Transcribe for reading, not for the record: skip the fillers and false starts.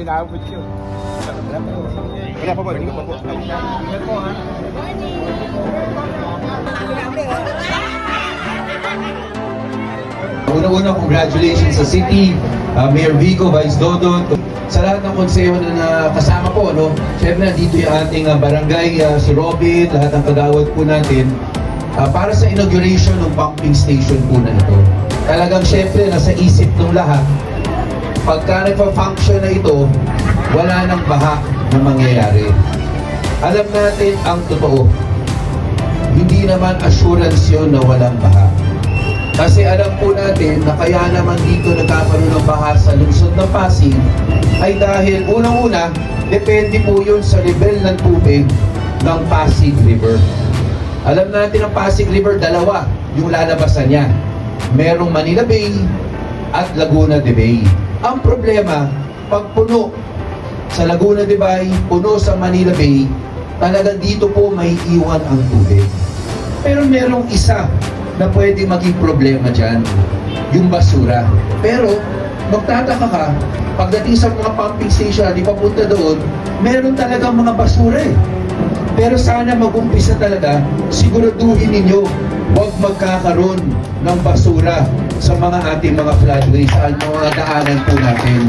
may inaabot yun. Wala pa ba? Hindi pa po. Yan po, ha? Una-una, congratulations sa City, Mayor Vico, Vice Dodon, sa lahat ng konseho na kasama po, no? Siyempre, dito yung ating barangay, si Robin, lahat ng kagawad po natin, para sa inauguration ng pumping station po na ito. Talagang siyempre, nasa isip ng lahat, pagka nagpa-function na ito, wala nang baha na mangyayari. Alam natin ang totoo, hindi naman assurance yun na walang baha. Kasi alam po natin na kaya naman dito nagkakaroon ng baha sa lungsod ng Pasig ay dahil unang-una, depende po yun sa level ng tubig ng Pasig River. Alam natin ang Pasig River, dalawa yung lalabasan niya. Merong Manila Bay at Laguna de Bay. Ang problema, pag puno sa Laguna de Bay, puno sa Manila Bay, talagang dito po may iwan ang tubig. Pero merong isa na pwede maging problema dyan, yung basura. Pero, magtataka ka, pagdating sa mga pumping station, di papunta doon, meron talagang mga basura eh. Pero sana mag-umpisa talaga, siguraduhin ninyo, huwag magkakaroon ng basura sa mga ating mga floodways, sa mga daanan po natin.